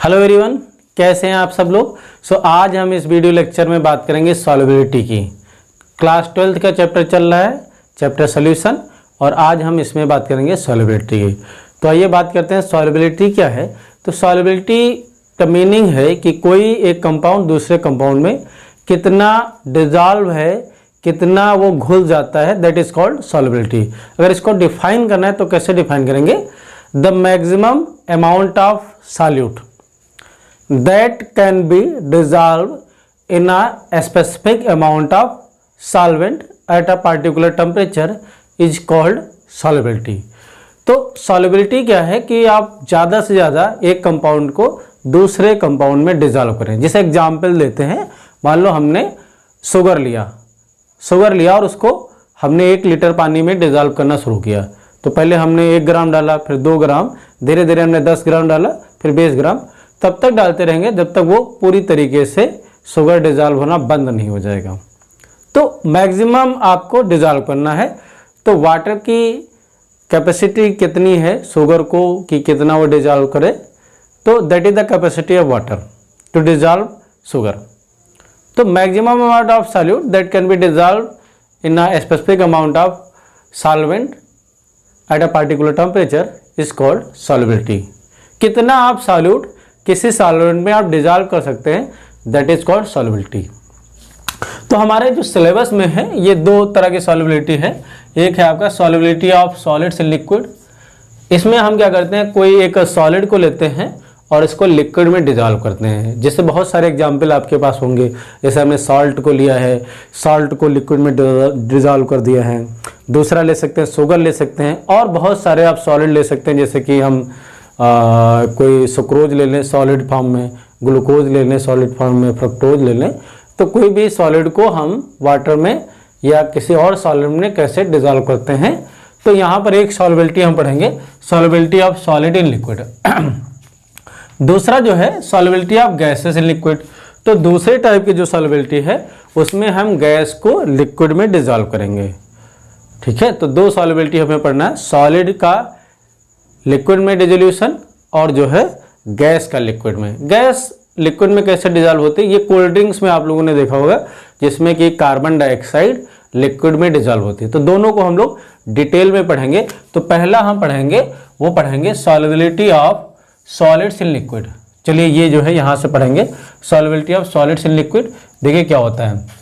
Hello everyone, कैसे हैं आप सब लोग। आज हम इस वीडियो लेक्चर में बात करेंगे सॉल्युबिलिटी की। क्लास 12th का चैप्टर चल रहा है, चैप्टर सॉल्यूशन, और आज हम इसमें बात करेंगे सॉल्युबिलिटी की। तो आइए बात करते हैं सॉल्युबिलिटी क्या है। तो सॉल्युबिलिटी का मीनिंग है कि कोई एक कंपाउंड दूसरे कंपाउंड में कितना डिजॉल्व है, कितना वो घुल जाता है, दैट इज कॉल्ड सॉल्युबिलिटी। अगर इसको डिफाइन करना है तो कैसे डिफाइन करेंगे? The maximum amount of solute that can be dissolved in a specific amount of solvent at a particular temperature is called solubility। तो solubility क्या है कि आप ज़्यादा से ज़्यादा एक कंपाउंड को दूसरे कंपाउंड में डिजॉल्व करें। जैसे एग्जाम्पल देते हैं, मान लो हमने शुगर लिया और उसको हमने 1 लीटर पानी में डिजॉल्व करना शुरू किया। तो पहले हमने 1 ग्राम डाला, फिर 2 ग्राम, धीरे धीरे हमने 10 ग्राम डाला, फिर 20 ग्राम, तब तक डालते रहेंगे जब तक वो पूरी तरीके से शुगर डिजॉल्व होना बंद नहीं हो जाएगा। तो मैक्सिमम आपको डिजॉल्व करना है। तो वाटर की कैपेसिटी कितनी है शुगर को कि कितना वो डिजॉल्व करे, तो that is the capacity of water to dissolve sugar. तो maximum amount of solute that can be dissolve in a specific amount of solvent at a particular temperature is called solubility. कितना आप solute किसी solvent में आप dissolve कर सकते हैं, that is called solubility. तो हमारे जो सिलेबस में है ये 2 तरह की सॉल्युबिलिटी है। एक है आपका solubility of solids in liquid. इसमें हम क्या करते हैं, कोई एक सॉलिड को लेते हैं और इसको लिक्विड में डिजॉल्व करते हैं। जैसे बहुत सारे एग्जाम्पल आपके पास होंगे, जैसे हमने सॉल्ट को लिया है, सॉल्ट को लिक्विड में डिजॉल्व कर दिया है। दूसरा ले सकते हैं, शुगर ले सकते हैं, और बहुत सारे आप सॉलिड ले सकते हैं। जैसे कि हम कोई सुक्रोज ले लें सॉलिड फॉर्म में, ग्लूकोज ले लें सॉलिड फॉर्म में, फ्रक्टोज ले लें। तो कोई भी सॉलिड को हम वाटर में या किसी और सॉलिड में कैसे डिजॉल्व करते हैं। तो यहाँ पर एक सॉल्युबिलिटी हम पढ़ेंगे, solubility of solid in liquid. दूसरा जो है solubility of gases in liquid. तो दूसरे टाइप की जो सॉल्युबिलिटी है उसमें हम गैस को लिक्विड में डिजॉल्व करेंगे। ठीक है, तो 2 सॉल्युबिलिटी हमें पढ़ना है, सॉलिड का लिक्विड में डिसोल्यूशन और जो है गैस का लिक्विड में। गैस लिक्विड में कैसे डिजॉल्व होती है, ये कोल्ड ड्रिंक्स में आप लोगों ने देखा होगा, जिसमें कि कार्बन डाइऑक्साइड लिक्विड में डिजॉल्व होती है। तो दोनों को हम लोग डिटेल में पढ़ेंगे। तो पहला हम पढ़ेंगे solubility of solids in liquid. चलिए ये जो है यहाँ से पढ़ेंगे solubility of solids in liquid. देखिए क्या होता है।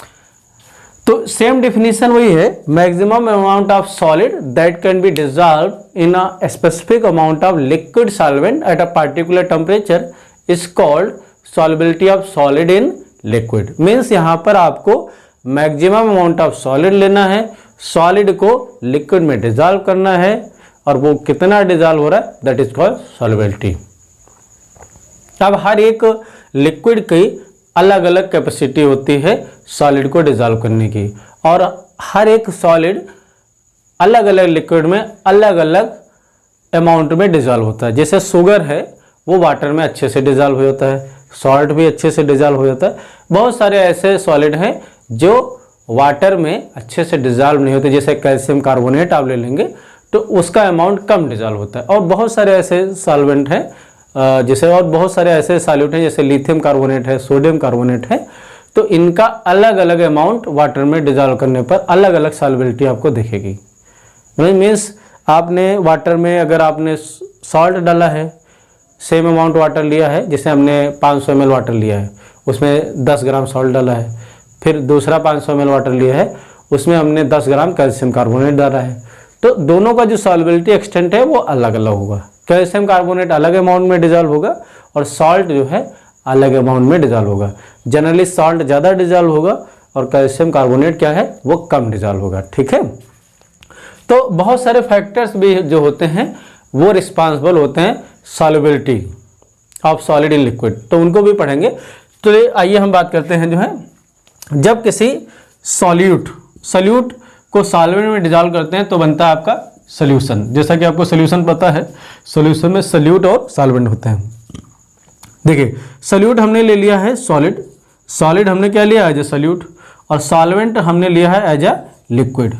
तो सेम डेफिनेशन वही है, maximum amount of solid that can be dissolve in a specific amount of liquid solvent at a particular temperature is called solubility of solid in liquid. Means यहाँ पर आपको मैक्सिमम अमाउंट ऑफ सॉलिड लेना है, solid को liquid में dissolve करना है, और वो कितना डिजॉल्व हो रहा है, दैट इज कॉल्ड सॉल्युबिलिटी। अब हर एक लिक्विड की अलग अलग कैपेसिटी होती है सॉलिड को डिजॉल्व करने की, और हर एक सॉलिड अलग अलग लिक्विड में अलग अलग अमाउंट में डिजॉल्व होता है। जैसे शुगर है वो वाटर में अच्छे से डिजॉल्व हो जाता है, सॉल्ट भी अच्छे से डिजॉल्व हो जाता है। बहुत सारे ऐसे सॉलिड हैं जो वाटर में अच्छे से डिजॉल्व नहीं होते, जैसे कैल्शियम कार्बोनेट आप ले लेंगे तो उसका अमाउंट कम डिजॉल्व होता है। और बहुत सारे ऐसे सॉल्वेंट हैं जैसे, और बहुत सारे ऐसे सॉल्यूट हैं जैसे लिथियम कार्बोनेट है, सोडियम कार्बोनेट है। तो इनका अलग अलग अमाउंट वाटर में डिजॉल्व करने पर अलग अलग सॉल्युबिलिटी आपको दिखेगी। मीन्स आपने वाटर में अगर आपने सॉल्ट डाला है, सेम अमाउंट वाटर लिया है, जैसे हमने 500 ml वाटर लिया है, उसमें 10 ग्राम सॉल्ट डाला है, फिर दूसरा 500 ml वाटर लिया है, उसमें हमने 10 ग्राम कैल्शियम कार्बोनेट डाला है। तो दोनों का जो सॉल्युबिलिटी एक्सटेंट है वो अलग अलग होगा। कैल्शियम कार्बोनेट अलग अमाउंट में डिजॉल्व होगा और सॉल्ट जो है अलग अमाउंट में डिजॉल्व होगा। जनरली सॉल्ट ज़्यादा डिजॉल्व होगा और कैल्शियम कार्बोनेट क्या है, वो कम डिजॉल्व होगा। ठीक है, तो बहुत सारे फैक्टर्स भी जो होते हैं वो रिस्पॉन्सिबल होते हैं solubility of solid in liquid, तो उनको भी पढ़ेंगे। तो आइए हम बात करते हैं जो है, जब किसी सॉल्यूट को सॉल्वेंट में डिजॉल्व करते हैं तो बनता है आपका सोल्यूशन। जैसा कि आपको सोल्यूशन पता है, सोल्यूशन में सॉल्यूट और सॉल्वेंट होते हैं। देखिए सॉल्यूट हमने ले लिया है सॉलिड हमने क्या लिया एज ए सॉल्यूट, और सॉल्वेंट हमने लिया है एज ए लिक्विड,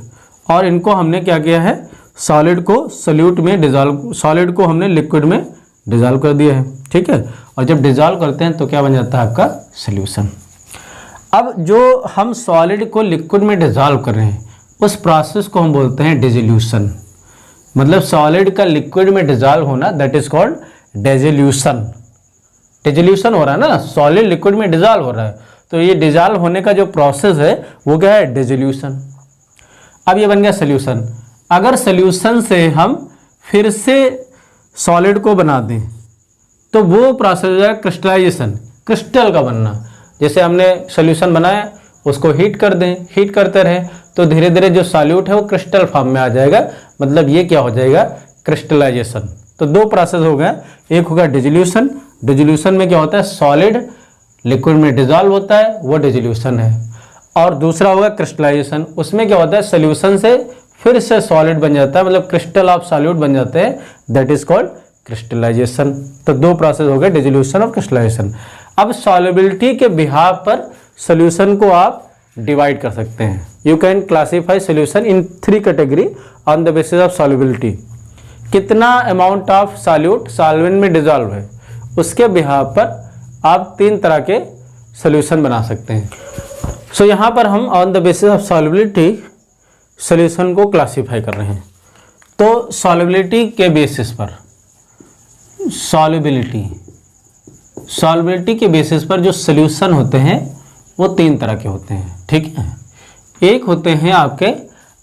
और इनको हमने क्या किया है, सॉलिड को सॉल्यूट में डिजॉल्व, सॉलिड को हमने लिक्विड में डिजॉल्व कर दिया है, ठीक है। और जब डिजॉल्व करते हैं तो क्या बन जाता है आपका सोल्यूशन। अब जो हम सॉलिड को लिक्विड में डिजॉल्व कर रहे हैं उस प्रोसेस को हम बोलते हैं डिसोल्यूशन। मतलब सॉलिड का लिक्विड में डिजॉल्व होना, that is called dissolution. Dissolution हो रहा है ना, सॉलिड लिक्विड में डिजॉल्व हो रहा है, तो ये डिजॉल्व होने का जो प्रोसेस है वो क्या है, डिसोल्यूशन। अब ये बन गया सोल्यूशन। अगर सोल्यूशन से हम फिर से सॉलिड को बना दें तो वो प्रोसेस हो जाएगा क्रिस्टलाइजेशन, क्रिस्टल का बनना। जैसे हमने सोल्यूशन बनाया, उसको हीट कर दें, हीट करते रहें तो धीरे धीरे जो सॉल्यूट है वो क्रिस्टल फॉर्म में आ जाएगा। मतलब ये क्या हो जाएगा, क्रिस्टलाइजेशन। तो दो प्रोसेस हो गया, एक होगा डिसोल्यूशन। डिसोल्यूशन में क्या होता है, सॉलिड लिक्विड में डिजॉल्व होता है, वो डिसोल्यूशन है। और दूसरा होगा क्रिस्टलाइजेशन, उसमें क्या होता है, सोल्यूशन से फिर से सॉलिड बन जाता है, मतलब क्रिस्टल ऑफ सॉल्यूट बन जाते हैं, दैट इज कॉल्ड क्रिस्टलाइजेशन। तो दो प्रोसेस हो गए, डिसोल्यूशन और क्रिस्टलाइजेशन। अब सॉल्युबिलिटी के बिहाव पर सॉल्यूशन को आप डिवाइड कर सकते हैं। You can classify solution in 3 category on the basis of solubility. कितना अमाउंट ऑफ सॉल्यूट सॉल्वेंट में डिजॉल्व है, उसके बिहाव पर आप 3 तरह के सॉल्यूशन बना सकते हैं। सो यहाँ पर हम on the basis of solubility solution को क्लासीफाई कर रहे हैं। तो सॉल्युबिलिटी के बेसिस पर, सॉल्युबिलिटी के बेसिस पर जो सॉल्यूशन होते हैं वो 3 तरह के होते हैं, ठीक है। एक होते हैं आपके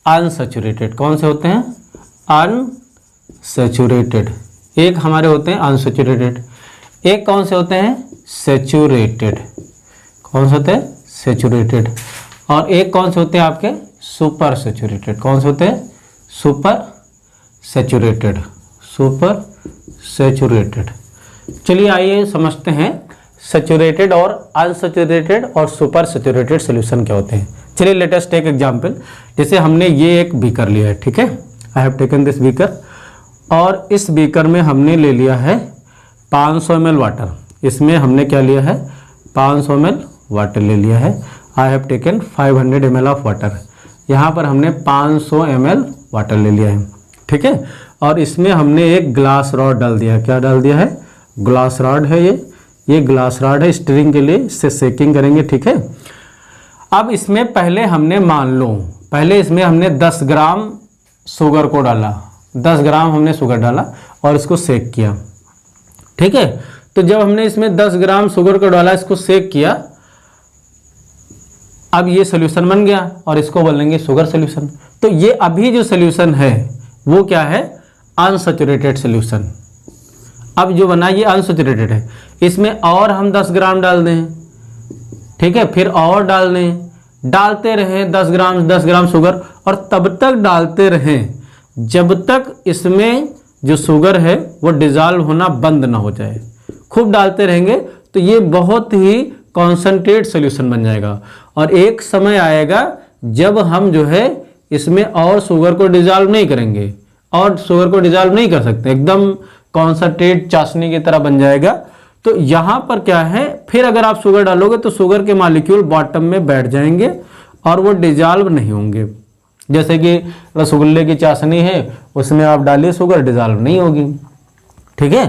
अनसैचुरेटेड। कौन से होते हैं, अनसैचुरेटेड। एक हमारे होते हैं अनसैचुरेटेड। एक कौन से होते हैं, सैचुरेटेड। कौन से होते हैं, सैचुरेटेड। और एक कौन से होते हैं आपके, सुपर सैचुरेटेड। कौन से होते हैं, सुपर सैचुरेटेड, सुपर सैचुरेटेड। चलिए आइए समझते हैं सैचुरेटेड और अनसैचुरेटेड और सुपर सैचुरेटेड सॉल्यूशन क्या होते हैं। चलिए लेट अस टेक एग्जांपल। जैसे हमने ये एक बीकर लिया है, ठीक है, I have taken this beaker, और इस बीकर में हमने ले लिया है 500 ml वाटर। इसमें हमने क्या लिया है, 500 ml वाटर ले लिया है। I have taken 500 ml of water. यहाँ पर हमने 500 ml वाटर ले लिया है, ठीक है। और इसमें हमने एक ग्लास रॉड डाल दिया है। क्या डाल दिया है, ग्लास रॉड है ये ग्लास रॉड है स्टीयरिंग के लिए, इससे सेकिंग करेंगे, ठीक है। अब इसमें पहले हमने मान लो, पहले इसमें हमने 10 ग्राम शुगर को डाला, 10 ग्राम हमने शुगर डाला और इसको सेक किया, ठीक है। तो जब हमने इसमें 10 ग्राम शुगर को डाला, इसको सेक किया, अब ये सोल्यूशन बन गया और इसको बोलेंगे शुगर सोल्यूशन। तो ये अभी जो सोल्यूशन है वो क्या है, अनसैचुरेटेड सोल्यूशन। अब जो बना ये अनसैचुरेटेड है, इसमें और हम 10 ग्राम डाल दें, ठीक है, फिर और डाल दें, डालते रहें 10 ग्राम शुगर, और तब तक डालते रहें जब तक इसमें जो शुगर है वो डिजॉल्व होना बंद ना हो जाए। खूब डालते रहेंगे तो ये बहुत ही कॉन्सेंट्रेट सोल्यूशन बन जाएगा। और एक समय आएगा जब हम जो है इसमें और शुगर को डिजॉल्व नहीं करेंगे, और शुगर को डिजॉल्व नहीं कर सकते, एकदम कॉन्सेंट्रेट चाशनी की तरह बन जाएगा। तो यहाँ पर क्या है, फिर अगर आप शुगर डालोगे तो शुगर के मॉलिक्यूल बॉटम में बैठ जाएंगे और वो डिजॉल्व नहीं होंगे। जैसे कि रसगुल्ले की चाशनी है, उसमें आप डालिए शुगर, डिजॉल्व नहीं होगी, ठीक है।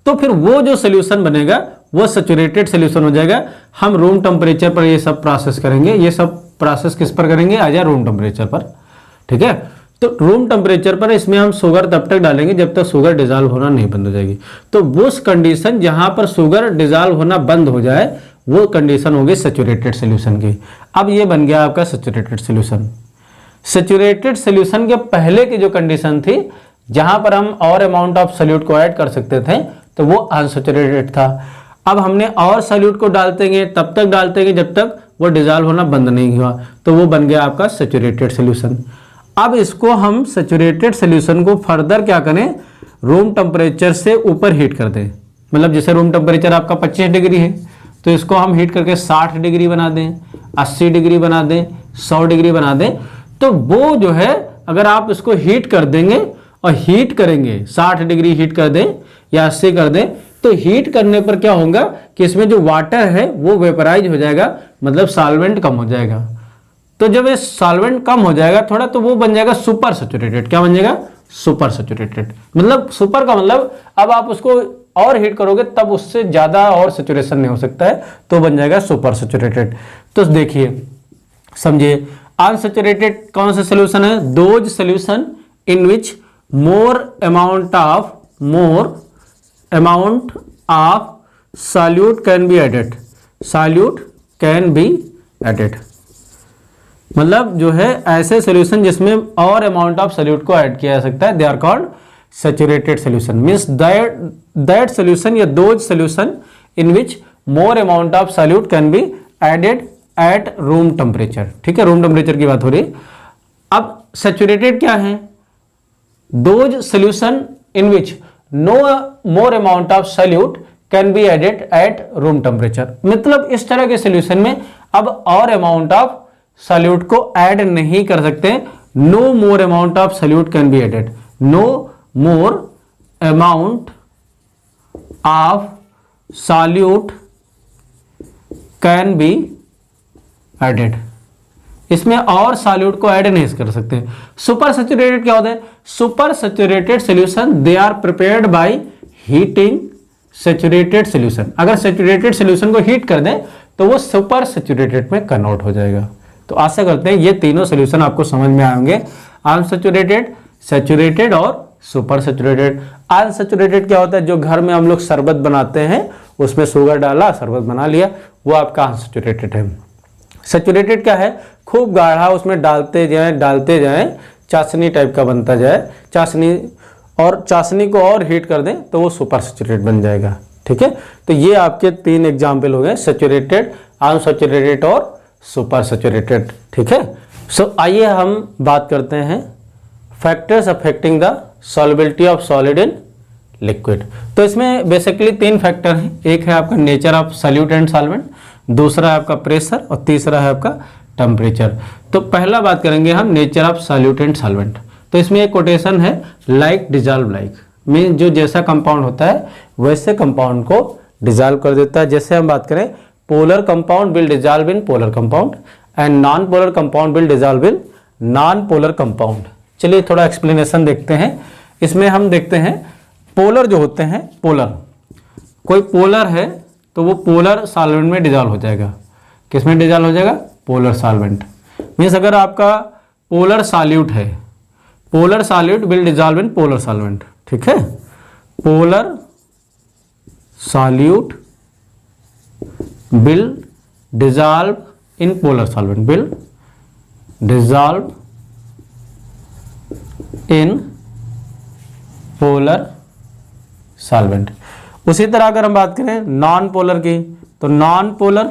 तो फिर वो जो सोल्यूशन बनेगा वो सैचुरेटेड सोल्यूशन हो जाएगा। हम रूम टेम्परेचर पर ये सब प्रोसेस करेंगे। ये सब प्रोसेस किस पर करेंगे, आ जाए रूम टेम्परेचर पर, ठीक है। तो रूम टेम्परेचर पर इसमें हम शुगर तब तक डालेंगे जब तक शुगर डिजॉल्व होना नहीं बंद हो जाएगी। तो वो कंडीशन जहां पर शुगर डिजॉल्व होना बंद हो जाए वो कंडीशन होगी सैचुरेटेड सोल्यूशन की। अब ये बन गया आपका सैचुरेटेड सोल्यूशन। सैचुरेटेड सोल्यूशन के पहले की जो कंडीशन थी जहां पर हम और अमाउंट ऑफ सॉल्यूट को ऐड कर सकते थे तो वो अनसैचुरेटेड था। अब हमने और सॉल्यूट को डालते तब तक डालते जब तक वो डिजॉल्व होना बंद नहीं हुआ, तो वो बन गया आपका सैचुरेटेड सोल्यूशन। अब इसको हम सैचुरेटेड सोल्यूशन को फर्दर क्या करें, रूम टेम्परेचर से ऊपर हीट कर दें। मतलब जैसे रूम टेम्परेचर आपका 25 डिग्री है तो इसको हम हीट करके 60 डिग्री बना दें, 80 डिग्री बना दें, 100 डिग्री बना दें। तो वो जो है अगर आप इसको हीट कर देंगे और हीट करेंगे 60 डिग्री हीट कर दें या 80 कर दें, तो हीट करने पर क्या होगा कि इसमें जो वाटर है वो वेपराइज हो जाएगा, मतलब सॉल्वेंट कम हो जाएगा। तो जब ये सॉल्वेंट कम हो जाएगा थोड़ा, तो वो बन जाएगा सुपर सैचुरेटेड। क्या बन जाएगा, सुपर सैचुरेटेड। मतलब सुपर का मतलब अब आप उसको और हीट करोगे तब उससे ज़्यादा और सेचुरेशन नहीं हो सकता है, तो बन जाएगा सुपर सेचुरेटेड। तो देखिए समझिए, अनसेचुरेटेड कौन सा सोल्यूशन है? Those solution in which more amount of solute can be added, solute can be added, मतलब जो है ऐसे सॉल्यूशन जिसमें और अमाउंट ऑफ सॉल्यूट को ऐड किया जा सकता है, they are called saturated solution. Means that solution या those solution in which more amount of solute can be added at room temperature. ठीक है, रूम टेम्परेचर की बात हो रही है। अब सैचुरेटेड क्या है? Those solution in which no more amount of solute can be added at room temperature, मतलब इस तरह के सॉल्यूशन में अब और अमाउंट ऑफ सॉल्यूट को ऐड नहीं कर सकते। No more amount of solute can be added, no more amount of solute can be added, इसमें और सॉल्यूट को ऐड नहीं कर सकते। सुपर सैचुरेटेड क्या होता है? Super saturated solution they are prepared by heating saturated solution. अगर सैचुरेटेड सॉल्यूशन को हीट कर दें तो वो सुपर सैचुरेटेड में कन्वर्ट हो जाएगा। तो आशा करते हैं ये तीनों सॉल्यूशन आपको समझ में आएंगे, अनसैचुरेटेड, सैचुरेटेड और सुपर सैचुरेटेड। अनसैचुरेटेड क्या होता है? जो घर में हम लोग शरबत बनाते हैं, उसमें शुगर डाला, शरबत बना लिया, वो आपका अनसैचुरेटेड है। सैचुरेटेड क्या है? खूब गाढ़ा उसमें डालते जाएं, चाशनी टाइप का बनता जाए, चाशनी को और हीट कर दें तो वो सुपर सैचुरेटेड बन जाएगा। ठीक है, तो ये आपके 3 एग्जाम्पल हो गए, सैचुरेटेड, अनसैचुरेटेड और सुपर सैचुरेटेड। ठीक है, सो आइए हम बात करते हैं factors affecting the solubility of solid in liquid. तो इसमें बेसिकली 3 फैक्टर हैं। एक है आपका nature of solute and solvent, दूसरा है आपका प्रेशर और तीसरा है आपका टेम्परेचर। तो पहला बात करेंगे हम nature of solute and solvent. तो इसमें एक कोटेशन है, लाइक डिजॉल्व लाइक, मीन जो जैसा कंपाउंड होता है वैसे कंपाउंड को डिजॉल्व कर देता है। जैसे हम बात करें, polar compound will dissolve in polar compound and non polar compound will dissolve in non polar compound. चलिए थोड़ा एक्सप्लेनेशन देखते हैं। इसमें हम देखते हैं पोलर जो होते हैं, पोलर, कोई पोलर है तो वो पोलर सॉल्वेंट में डिजॉल्व हो जाएगा। किस में डिजॉल्व हो जाएगा? Polar solvent. मीन्स अगर आपका पोलर सॉल्यूट है, polar solute will dissolve in polar solvent. ठीक है, polar solute will dissolve in polar solvent, will dissolve in polar solvent. उसी तरह अगर हम बात करें नॉन पोलर की, तो non polar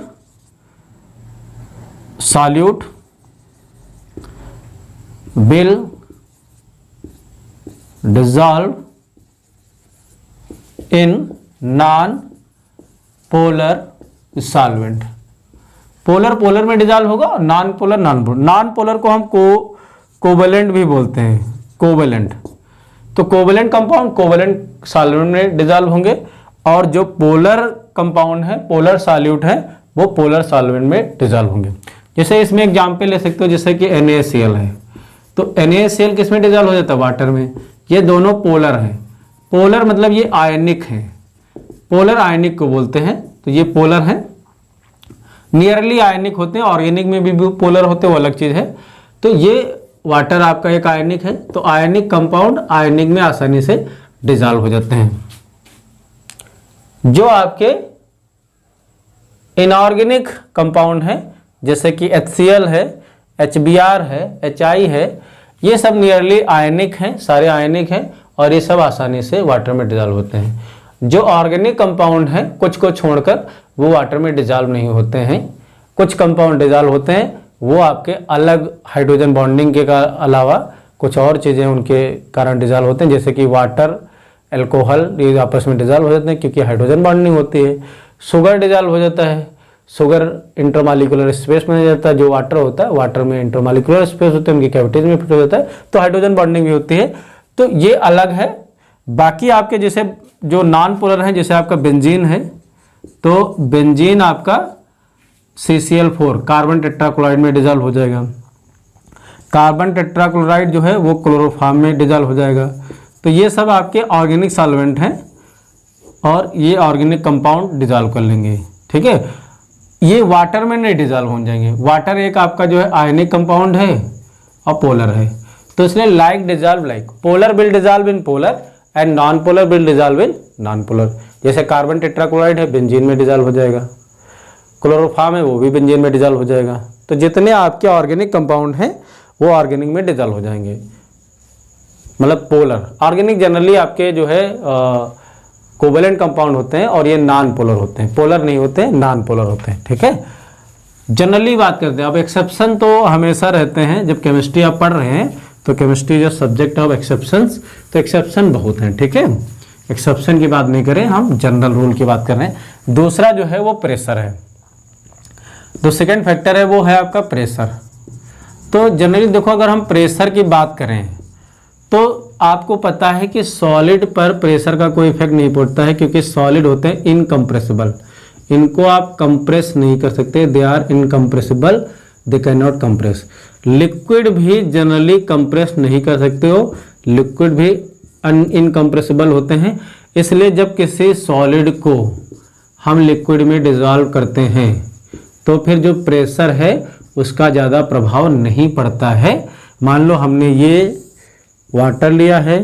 solute will dissolve in non polar solvent. Polar में डिजॉल्व होगा, नॉन पोलर को हम कोवेलेंट भी बोलते हैं, कोवेलेंट। तो कोवेलेंट कंपाउंड कोवेलेंट सॉल्वेंट में डिजॉल्व होंगे, और जो पोलर कंपाउंड है, पोलर सॉल्यूट है, वो पोलर सॉल्वेंट में डिजॉल्व होंगे। जैसे इसमें एग्जांपल ले सकते हो, जैसे कि NaCl है, तो NaCl किस में डिजॉल्व हो जाता है? वाटर में। ये दोनों पोलर हैं। पोलर मतलब ये आयनिक है, पोलर आयनिक को बोलते हैं। तो ये पोलर हैं, नियरली आयनिक होते हैं, ऑर्गेनिक में भी पोलर होते हैं, वो अलग चीज है। तो ये वाटर आपका एक आयनिक है, तो आयनिक कंपाउंड आयनिक में आसानी से डिजॉल्व हो जाते हैं। जो आपके इनऑर्गेनिक कंपाउंड है, जैसे कि HCl है, HBr है, HI है, ये सब नियरली आयनिक हैं, सारे आयनिक हैं, और ये सब आसानी से वाटर में डिजॉल्व होते हैं। जो ऑर्गेनिक कंपाउंड हैं, कुछ को छोड़कर, वो वाटर में डिजॉल्व नहीं होते हैं। कुछ कंपाउंड डिजॉल्व होते हैं, वो आपके अलग हाइड्रोजन बॉन्डिंग के अलावा कुछ और चीज़ें उनके कारण डिजॉल्व होते हैं, जैसे कि वाटर, अल्कोहल, ये आपस में डिजॉल्व हो जाते हैं क्योंकि हाइड्रोजन बॉन्डिंग होती है। शुगर डिजॉल्व हो जाता है, शुगर इंटरमॉलिक्यूलर स्पेस में जाता है। जो वाटर होता है, वाटर में इंटरमॉलिक्यूलर स्पेस होते हैं, उनकी कैविटीज में फिट हो जाता है, तो हाइड्रोजन बॉन्डिंग भी होती है। तो ये अलग है। बाकी आपके जैसे जो नॉन पोलर हैं, जैसे आपका बेंजीन है, तो बेंजीन आपका CCl4 कार्बन टेट्राक्लोराइड में डिजॉल्व हो जाएगा। कार्बन टेट्राक्लोराइड जो है वो क्लोरोफॉर्म में डिजॉल्व हो जाएगा। तो ये सब आपके ऑर्गेनिक सॉल्वेंट हैं, और ये ऑर्गेनिक कंपाउंड डिजॉल्व कर लेंगे, ठीक है। ये वाटर में नहीं डिजॉल्व हो जाएंगे। वाटर एक आपका जो है आयनिक कंपाउंड है और पोलर है, तो इसलिए like dissolve like, polar will dissolve in polar and non polar will dissolve in non polar. जैसे कार्बन टेट्राक्लोराइड है बेंजीन में डिजॉल्व हो जाएगा, क्लोरोफॉर्म है वो भी बेंजीन में डिजॉल्व हो जाएगा। तो जितने आपके ऑर्गेनिक कंपाउंड हैं वो ऑर्गेनिक में डिजॉल्व हो जाएंगे, मतलब पोलर। ऑर्गेनिक जनरली आपके जो है कोवेलेंट कंपाउंड होते हैं और ये नॉन पोलर होते हैं, पोलर नहीं होते हैं, नॉन पोलर होते हैं, ठीक है। जनरली बात करते हैं। अब एक्सेप्शन तो हमेशा रहते हैं, जब केमिस्ट्री आप पढ़ रहे हैं तो केमिस्ट्री जो सब्जेक्ट ऑफ एक्सेप्शंस, तो एक्सेप्शन बहुत हैं, ठीक है। एक्सेप्शन की बात नहीं करें, हम जनरल रूल की बात कर रहे हैं। दूसरा जो है वो प्रेशर है, जो सेकेंड फैक्टर है वो है आपका प्रेशर। तो जनरली देखो, अगर हम प्रेशर की बात करें तो आपको पता है कि सॉलिड पर प्रेशर का कोई इफेक्ट नहीं पड़ता है, क्योंकि सॉलिड होते हैं इनकम्प्रेसिबल, इनको आप कंप्रेस नहीं कर सकते, they are incompressible, they can not compress. Liquid भी जनरली कंप्रेस नहीं कर सकते हो, लिक्विड भी इनकम्प्रेसिबल होते हैं। इसलिए जब किसी सॉलिड को हम लिक्विड में डिजॉल्व करते हैं तो फिर जो प्रेशर है उसका ज़्यादा प्रभाव नहीं पड़ता है। मान लो हमने ये वाटर लिया है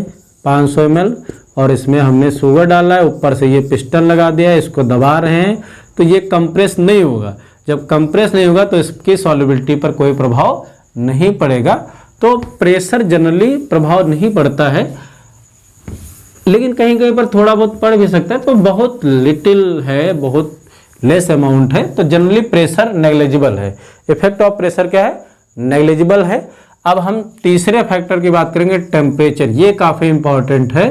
500 ml और इसमें हमने शुगर डाला है, ऊपर से ये पिस्टन लगा दिया है, इसको दबा रहे हैं, तो ये कंप्रेस नहीं होगा। जब कंप्रेस नहीं होगा तो इसकी सॉल्युबिलिटी पर कोई प्रभाव नहीं पड़ेगा। तो प्रेशर जनरली प्रभाव नहीं पड़ता है, लेकिन कहीं कहीं पर थोड़ा बहुत पड़ भी सकता है, तो बहुत लिटिल है, बहुत लेस अमाउंट है, तो जनरली प्रेशर नेग्लिजिबल है। इफेक्ट ऑफ प्रेशर क्या है? नेग्लिजिबल है। अब हम तीसरे फैक्टर की बात करेंगे, टेम्परेचर। ये काफ़ी इंपॉर्टेंट है।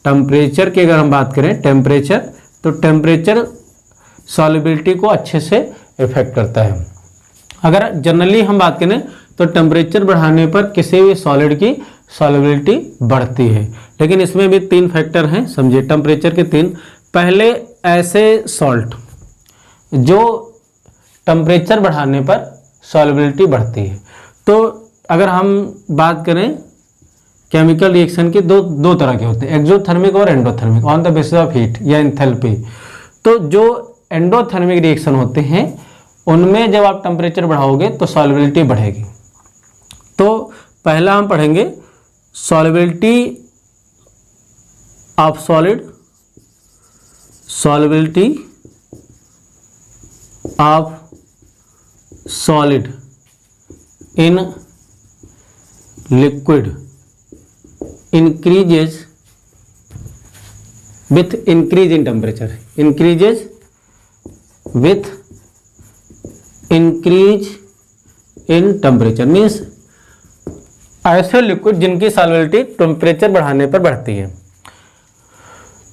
टेम्परेचर की अगर हम बात करें, टेम्परेचर, तो टेम्परेचर सॉल्युबिलिटी को अच्छे से इफेक्ट करता है। अगर जनरली हम बात करें तो टेम्परेचर बढ़ाने पर किसी भी सॉलिड की सॉल्युबिलिटी बढ़ती है, लेकिन इसमें भी 3 फैक्टर हैं, समझिए टेम्परेचर के 3। पहले ऐसे सॉल्ट जो टेम्परेचर बढ़ाने पर सॉल्युबिलिटी बढ़ती है। तो अगर हम बात करें केमिकल रिएक्शन के दो तरह के होते हैं, एक्सोथर्मिक और endothermic, on the basis of heat या एंथैल्पी। तो जो एंडोथर्मिक रिएक्शन होते हैं उनमें जब आप टेम्परेचर बढ़ाओगे तो सॉल्युबिलिटी बढ़ेगी। तो पहला हम पढ़ेंगे solubility of solid, solubility of solid in liquid increases with increase in temperature, increases with increase in temperature means ऐसे लिक्विड जिनकी सॉल्युबिलिटी टेम्परेचर बढ़ाने पर बढ़ती है।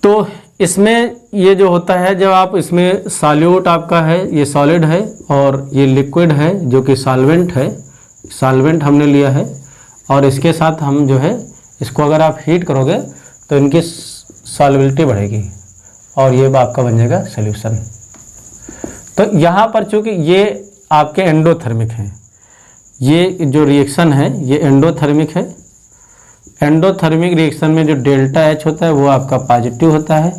तो इसमें ये जो होता है, जब आप इसमें सॉल्यूट आपका है, ये सॉलिड है और ये लिक्विड है जो कि सॉल्वेंट है, सॉल्वेंट हमने लिया है, और इसके साथ हम जो है इसको अगर आप हीट करोगे तो इनकी सॉल्युबिलिटी बढ़ेगी और ये आपका बन जाएगा सॉल्यूशन। तो यहाँ पर चूँकि ये आपके एंडोथर्मिक हैं, ये जो रिएक्शन है ये एंडोथर्मिक है। एंडोथर्मिक रिएक्शन में जो डेल्टा H होता है वो आपका पॉजिटिव होता है,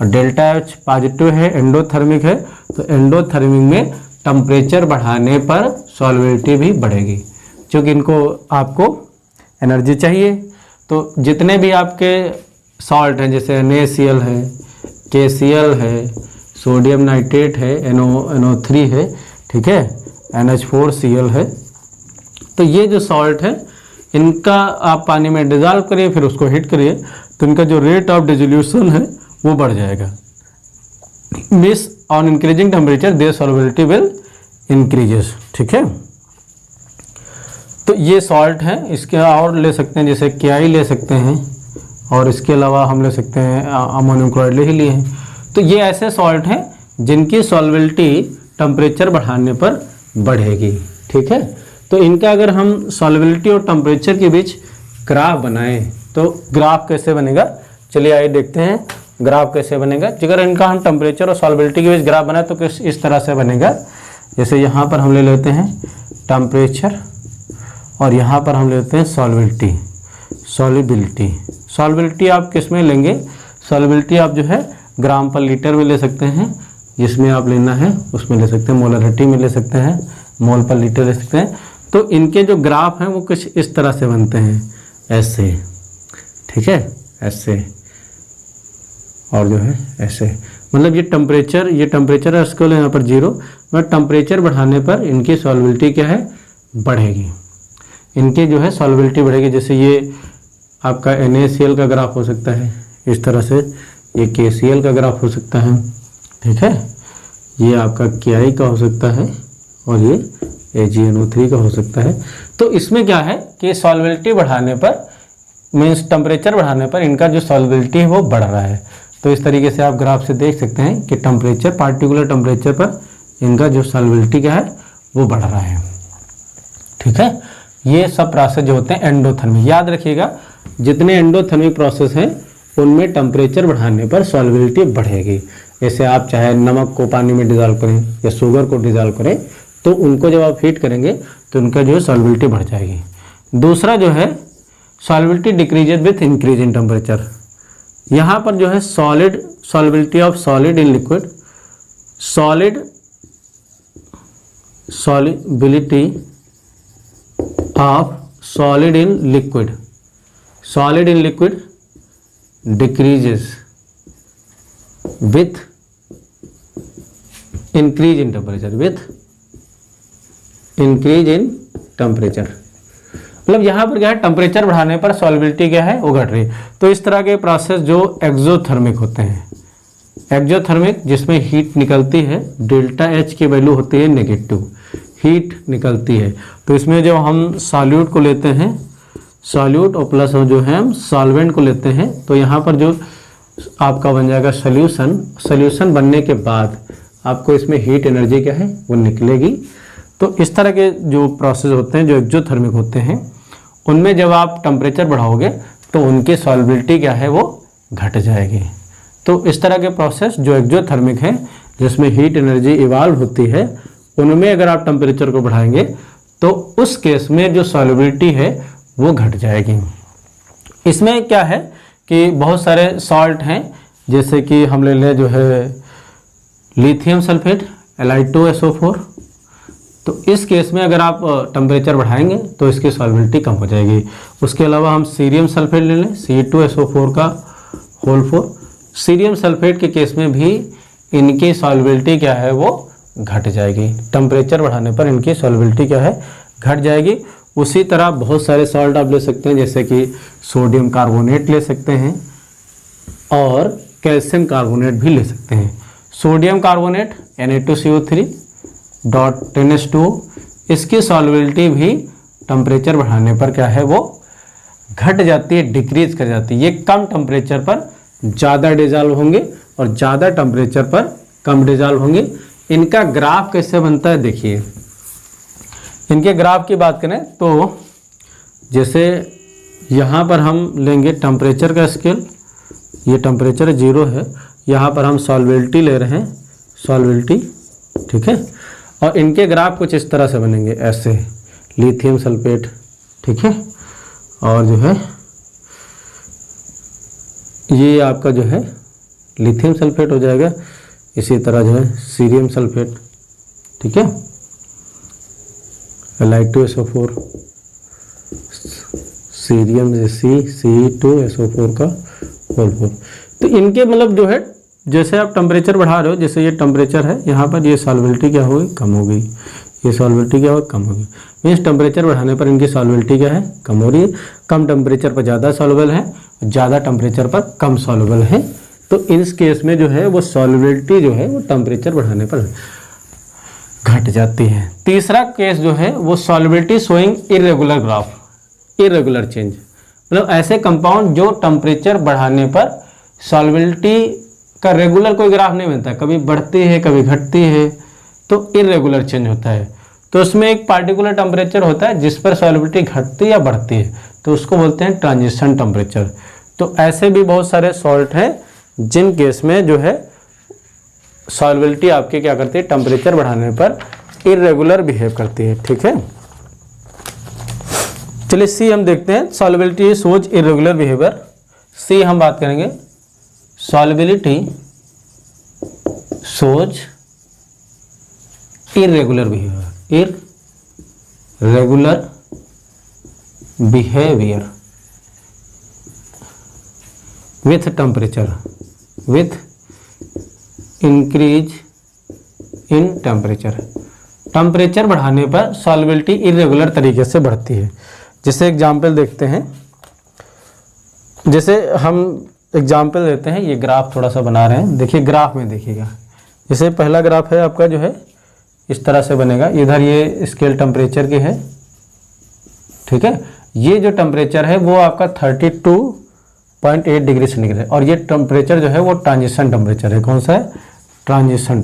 और डेल्टा H पॉजिटिव है, एंडोथर्मिक है। तो एंडोथर्मिक में टेम्परेचर बढ़ाने पर सॉल्युबिलिटी भी बढ़ेगी, क्योंकि इनको आपको एनर्जी चाहिए। तो जितने भी आपके सॉल्ट हैं, जैसे NaCl है, KCl है, सोडियम नाइट्रेट है, NO3 है, ठीक है, NH4Cl है, तो ये जो सॉल्ट है इनका आप पानी में डिजॉल्व करिए, फिर उसको हीट करिए, तो इनका जो रेट ऑफ डिसोल्यूशन है वो बढ़ जाएगा। Means on increasing temperature their solubility will increases, ठीक है। तो ये सॉल्ट है, इसके और ले सकते हैं, जैसे KI ले सकते हैं, और इसके अलावा हम ले सकते हैं अमोनियम क्लोराइड ले ही लिए हैं। तो ये ऐसे सॉल्ट हैं जिनकी सॉल्युबिलिटी टेम्परेचर बढ़ाने पर बढ़ेगी, ठीक है। तो इनका अगर हम सॉल्युबिलिटी और टेम्परेचर के बीच ग्राफ बनाएं तो ग्राफ कैसे बनेगा, चलिए आइए देखते हैं ग्राफ कैसे बनेगा। अगर इनका हम टेम्परेचर और सॉल्युबिलिटी के बीच ग्राफ बनाए तो किस इस तरह से बनेगा। जैसे यहाँ पर हम ले लेते हैं टेम्परेचर और यहाँ पर हम लेते हैं सॉल्युबिलिटी। सॉल्युबिलिटी आप किस में लेंगे? सॉल्युबिलिटी आप जो है ग्राम पर लीटर में ले सकते हैं, जिसमें आप लेना है उसमें ले सकते हैं, मोलरिटी में ले सकते हैं, मोल पर लीटर ले सकते हैं। तो इनके जो ग्राफ हैं वो कुछ इस तरह से बनते हैं, ऐसे, ठीक है, ऐसे, और जो है ऐसे, मतलब ये टेम्परेचर है, इसको यहाँ पर 0, मगर टेम्परेचर बढ़ाने पर इनकी सॉल्युबिलिटी क्या है, बढ़ेगी, इनकी जो है सॉल्युबिलिटी बढ़ेगी। जैसे ये आपका NaCl का ग्राफ हो सकता है इस तरह से, ये KCl का ग्राफ हो सकता है, ठीक है, ये आपका Ki का हो सकता है, और ये AgNO3 का हो सकता है। तो इसमें क्या है कि सॉल्युबिलिटी बढ़ाने पर, मीन्स टेम्परेचर बढ़ाने पर इनका जो सॉल्युबिलिटी है वो बढ़ रहा है। तो इस तरीके से आप ग्राफ से देख सकते हैं कि टेम्परेचर, पार्टिकुलर टेम्परेचर पर इनका जो सॉल्युबिलिटी क्या है वो बढ़ रहा है, ठीक है। ये सब प्रोसेस जो होते हैं एंडोथर्मिक, याद रखिएगा जितने एंडोथर्मिक प्रोसेस हैं उनमें टेम्परेचर बढ़ाने पर सॉल्युबिलिटी बढ़ेगी। जैसे आप चाहे नमक को पानी में डिजॉल्व करें या शुगर को डिजॉल्व करें, तो उनको जब आप हीट करेंगे तो उनका जो है सॉल्युबिलिटी बढ़ जाएगी। दूसरा जो है solubility decreases with increase in temperature. यहाँ पर जो है solubility of solid in liquid, solubility of solid in liquid decreases with increase in temperature, मतलब यहाँ पर क्या है, टेम्परेचर बढ़ाने पर सॉल्युबिलिटी क्या है वो घट रही है। तो इस तरह के प्रोसेस जो एक्सोथर्मिक होते हैं, एक्सोथर्मिक जिसमें हीट निकलती है, डेल्टा H की वैल्यू होती है नेगेटिव, हीट निकलती है। तो इसमें जो हम सॉल्यूट को लेते हैं, सॉल्यूट और प्लस जो है हम सॉल्वेंट को लेते हैं, तो यहाँ पर जो आपका बन जाएगा सॉल्यूशन बनने के बाद आपको इसमें हीट एनर्जी क्या है वो निकलेगी। तो इस तरह के जो प्रोसेस होते हैं जो एक्सोथर्मिक होते हैं, उनमें जब आप टेम्परेचर बढ़ाओगे तो उनकी सॉल्युबिलिटी क्या है वो घट जाएगी। तो इस तरह के प्रोसेस जो एक्सोथर्मिक है, जिसमें हीट एनर्जी इवॉल्व होती है, उनमें अगर आप टेम्परेचर को बढ़ाएंगे तो उस केस में जो सॉल्युबिलिटी है वो घट जाएगी। इसमें क्या है कि बहुत सारे सॉल्ट हैं, जैसे कि हम ले लें जो है लिथियम सल्फेट Li2SO4। तो इस केस में अगर आप टेम्परेचर बढ़ाएंगे तो इसकी सॉल्युबिलिटी कम हो जाएगी। उसके अलावा हम सीरियम सल्फेट ले लें C2SO4 का होल 4। सीरियम सल्फेट के केस में भी इनकी सॉल्युबिलिटी क्या है वो घट जाएगी, टेम्परेचर बढ़ाने पर इनकी सॉल्युबिलिटी क्या है घट जाएगी। उसी तरह बहुत सारे सॉल्ट आप ले सकते हैं, जैसे कि सोडियम कार्बोनेट ले सकते हैं और कैल्शियम कार्बोनेट भी ले सकते हैं। सोडियम कार्बोनेट Na2CO3.10H2O, इसकी सॉल्युबिलिटी भी टेम्परेचर बढ़ाने पर क्या है वो घट जाती है, डिक्रीज कर जाती है। ये कम टेम्परेचर पर ज़्यादा डिजॉल्व होंगे और ज़्यादा टेम्परेचर पर कम डिजॉल्व होंगे। इनका ग्राफ कैसे बनता है देखिए। इनके ग्राफ की बात करें तो जैसे यहाँ पर हम लेंगे टेम्परेचर का स्केल, ये टेम्परेचर 0 है, यहाँ पर हम सॉल्युबिलिटी ले रहे हैं, सॉल्युबिलिटी, ठीक है। और इनके ग्राफ कुछ इस तरह से बनेंगे, ऐसे लिथियम सल्फेट, ठीक है, और जो है ये आपका जो है लिथियम सल्फेट हो जाएगा। इसी तरह जो है सीरियम सल्फेट, ठीक है, Li2SO4, सीरियम C2SO4 का होल 4। तो इनके मतलब जो है जैसे आप टेम्परेचर बढ़ा रहे हो, जैसे ये टेम्परेचर है, यहाँ पर ये सॉल्युबिलिटी क्या होगी कम हो गई, ये सॉल्युबिलिटी क्या होगी कम होगी। मीन्स टेम्परेचर बढ़ाने पर इनकी सॉल्युबिलिटी क्या है कम हो रही है। कम टेम्परेचर पर ज़्यादा सॉल्युबल है, ज़्यादा टेम्परेचर पर कम सॉल्युबल है। तो इस केस में जो है वो सॉल्युबिलिटी जो है वो टेम्परेचर बढ़ाने पर घट जाती है। तीसरा केस जो है वो solubility showing irregular graph, irregular change, मतलब ऐसे कंपाउंड जो टेम्परेचर बढ़ाने पर सॉल्युबिलिटी का रेगुलर कोई ग्राफ नहीं बनता, कभी बढ़ती है कभी घटती है, तो इरेगुलर चेंज होता है। तो उसमें एक पार्टिकुलर टेम्परेचर होता है जिस पर सॉल्युबिलिटी घटती या बढ़ती है, तो उसको बोलते हैं ट्रांजिशन टेम्परेचर। तो ऐसे भी बहुत सारे सॉल्ट हैं जिन केस में जो है सॉल्युबिलिटी आपके क्या करती है टेम्परेचर बढ़ाने पर इरेगुलर बिहेव करती है, ठीक है। चलिए सी हम देखते हैं, सॉल्युबिलिटी शोज इरेगुलर बिहेवियर। सी हम बात करेंगे solubility shows irregular behavior with increase in temperature बढ़ाने पर सॉल्युबिलिटी इरेगुलर तरीके से बढ़ती है। जैसे एग्जाम्पल देखते हैं, जैसे हम एग्जाम्पल देते हैं, ये ग्राफ थोड़ा सा बना रहे हैं। देखिए ग्राफ में देखिएगा, जैसे पहला ग्राफ है आपका जो है इस तरह से बनेगा, इधर ये स्केल टेम्परेचर की है, ठीक है। ये जो टेम्परेचर है वो आपका 32.8 डिग्री सेंटीग्रेड, और ये टेम्परेचर जो है वो ट्रांजिशन टेम्परेचर है। कौन सा है? Transition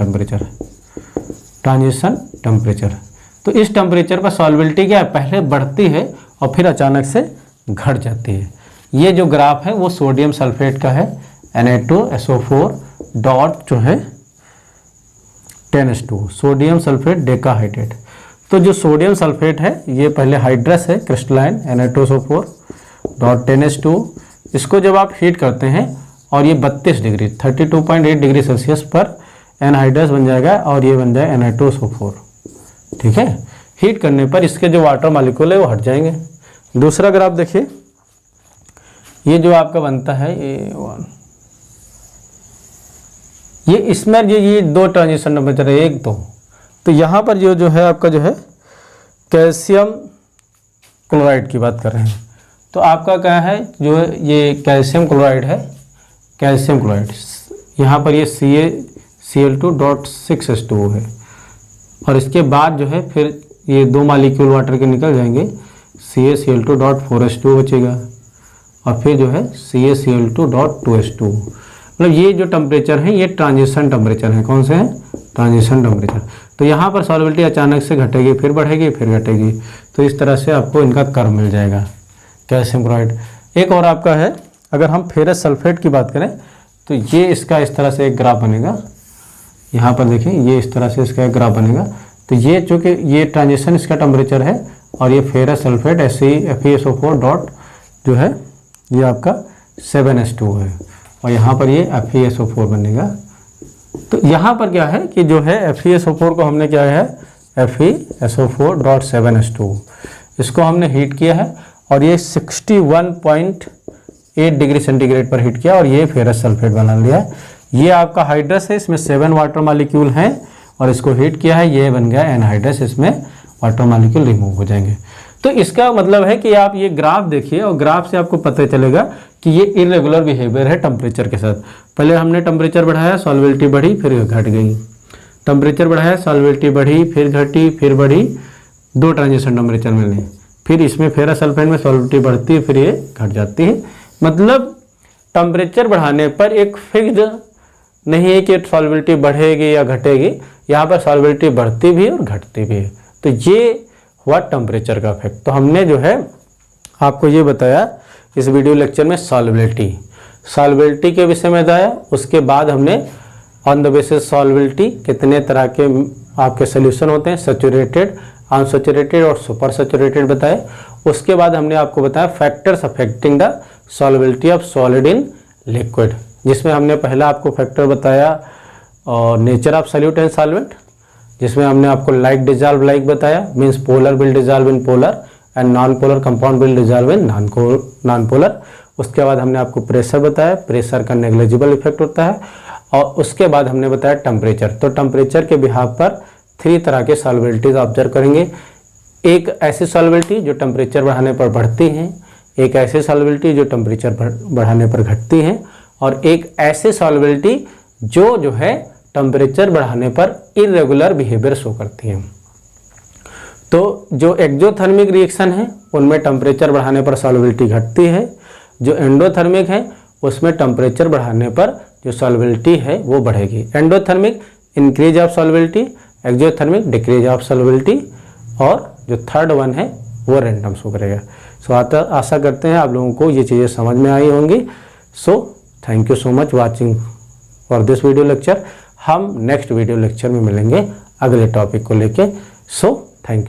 temperature. तो इस टेम्परेचर पर सॉल्युबिलिटी क्या है? पहले बढ़ती है और फिर अचानक से घट जाती है। ये जो ग्राफ है वो सोडियम सल्फेट का है, Na2SO4 डॉट जो है 10H2, सोडियम सल्फेट डेकाहाइड्रेट। तो जो सोडियम सल्फेट है ये पहले हाइड्रस है, क्रिस्टलाइन Na2SO4 डॉट 10H2। इसको जब आप हीट करते हैं और ये 32 डिग्री 32.8 डिग्री सेल्सियस पर एनहाइड्रस बन जाएगा और ये बन जाएगा Na2SO4, ठीक है। हीट करने पर इसके जो वाटर मॉलिक्यूल है वो हट जाएंगे। दूसरा ग्राफ देखिए, ये जो आपका बनता है ये इसमें ये दो ट्रांजिशन टेम्परेचर है, एक दो। तो यहाँ पर जो है आपका जो है कैल्शियम क्लोराइड की बात कर रहे हैं। तो आपका क्या है, जो है ये कैल्शियम क्लोराइड है, कैल्शियम क्लोराइड। यहाँ पर ये CaCl2.6H2O है, और इसके बाद जो है फिर ये दो मॉलिक्यूल वाटर के निकल जाएंगे, CaCl2.4H2 बचेगा, और फिर जो है CaCl2.2H2। मतलब ये जो टेम्परेचर है ये ट्रांजिशन टेम्परेचर है। कौन से हैं? Transition temperature. तो यहाँ पर सॉल्युबिलिटी अचानक से घटेगी, फिर बढ़ेगी, फिर घटेगी। तो इस तरह से आपको इनका कर्व मिल जाएगा, कैल्शियम क्लोराइड। एक और आपका है, अगर हम फेरस सल्फेट की बात करें तो ये इसका इस तरह से एक ग्राफ बनेगा। यहाँ पर देखें, ये इस तरह से इसका एक ग्राफ बनेगा। तो ये चूँकि ये ट्रांजिशन इसका टेम्परेचर है, और ये फेरस सल्फेट FeSO4 डॉट जो है ये आपका 7H2 है, और यहाँ पर ये FeSO4 बनेगा। तो यहाँ पर क्या है कि जो है FeSO4 को हमने क्या है FeSO4.7H2, इसको हमने हीट किया है और ये 61.8 डिग्री सेंटीग्रेड पर हीट किया और ये फेरस सल्फेट बना लिया है। ये आपका हाइड्रस है, इसमें 7 वाटर मॉलिक्यूल हैं और इसको हीट किया है, ये बन गया एनहाइड्रस, इसमें वाटर मॉलिक्यूल रिमूव हो जाएंगे। तो इसका मतलब है कि आप ये ग्राफ देखिए और ग्राफ से आपको पता चलेगा कि ये इरेगुलर बिहेवियर है टेम्परेचर के साथ। पहले हमने टेम्परेचर बढ़ाया, सॉल्युबिलिटी बढ़ी, फिर घट गई। टेम्परेचर बढ़ाया, सॉल्युबिलिटी बढ़ी, फिर घटी, फिर बढ़ी, दो ट्रांजिशन टेम्परेचर मिले। फिर इसमें फेरस सल्फेट में सॉल्युबिलिटी बढ़ती है, फिर ये घट जाती है। मतलब टेम्परेचर बढ़ाने पर एक फिक्स्ड नहीं है कि सॉल्युबिलिटी बढ़ेगी या घटेगी, यहाँ पर सॉल्युबिलिटी बढ़ती भी है और घटती भी है। तो ये हुआ टेम्परेचर का इफेक्ट। तो हमने जो है आपको ये बताया इस वीडियो लेक्चर में सॉल्युबिलिटी के विषय में बताया। उसके बाद हमने ऑन द बेसिस सॉल्युबिलिटी कितने तरह के आपके सोल्यूशन होते हैं, सैचुरेटेड, अनसैचुरेटेड और सुपर सैचुरेटेड बताए। उसके बाद हमने आपको बताया factors affecting the solubility of solid in liquid, जिसमें हमने पहला आपको फैक्टर बताया और nature of solute and solvent, जिसमें हमने आपको लाइक डिजॉल्व लाइक बताया, means polar will dissolve in polar and non polar compound will dissolve in non polar. उसके बाद हमने आपको प्रेशर बताया, प्रेशर का नेग्लिजिबल इफेक्ट होता है। और उसके बाद हमने बताया टेम्परेचर। तो टेम्परेचर के बिहाव पर 3 तरह के सॉल्युबिलिटीज ऑब्जर्व करेंगे। एक ऐसी सॉल्युबिलिटी जो टेम्परेचर बढ़ाने पर बढ़ती हैं, एक ऐसी सॉल्युबिलिटी जो टेम्परेचर बढ़ाने पर घटती हैं, और एक ऐसी सॉल्युबिलिटी जो है टेम्परेचर बढ़ाने पर इरेगुलर बिहेवियर शो करती है। तो जो एक्सोथर्मिक रिएक्शन है उनमें टेम्परेचर बढ़ाने पर सॉल्युबिलिटी घटती है, जो एंडोथर्मिक है उसमें टेम्परेचर बढ़ाने पर जो सॉल्युबिलिटी है वो बढ़ेगी। Endothermic increase of solubility, exothermic decrease of solubility, और जो थर्ड वन है वो रैंडम शो करेगा। सो आशा करते हैं आप लोगों को ये चीज़ें समझ में आई होंगी। So thank you so much watching for this video lecture. हम नेक्स्ट वीडियो लेक्चर में मिलेंगे अगले टॉपिक को लेके। So thank you.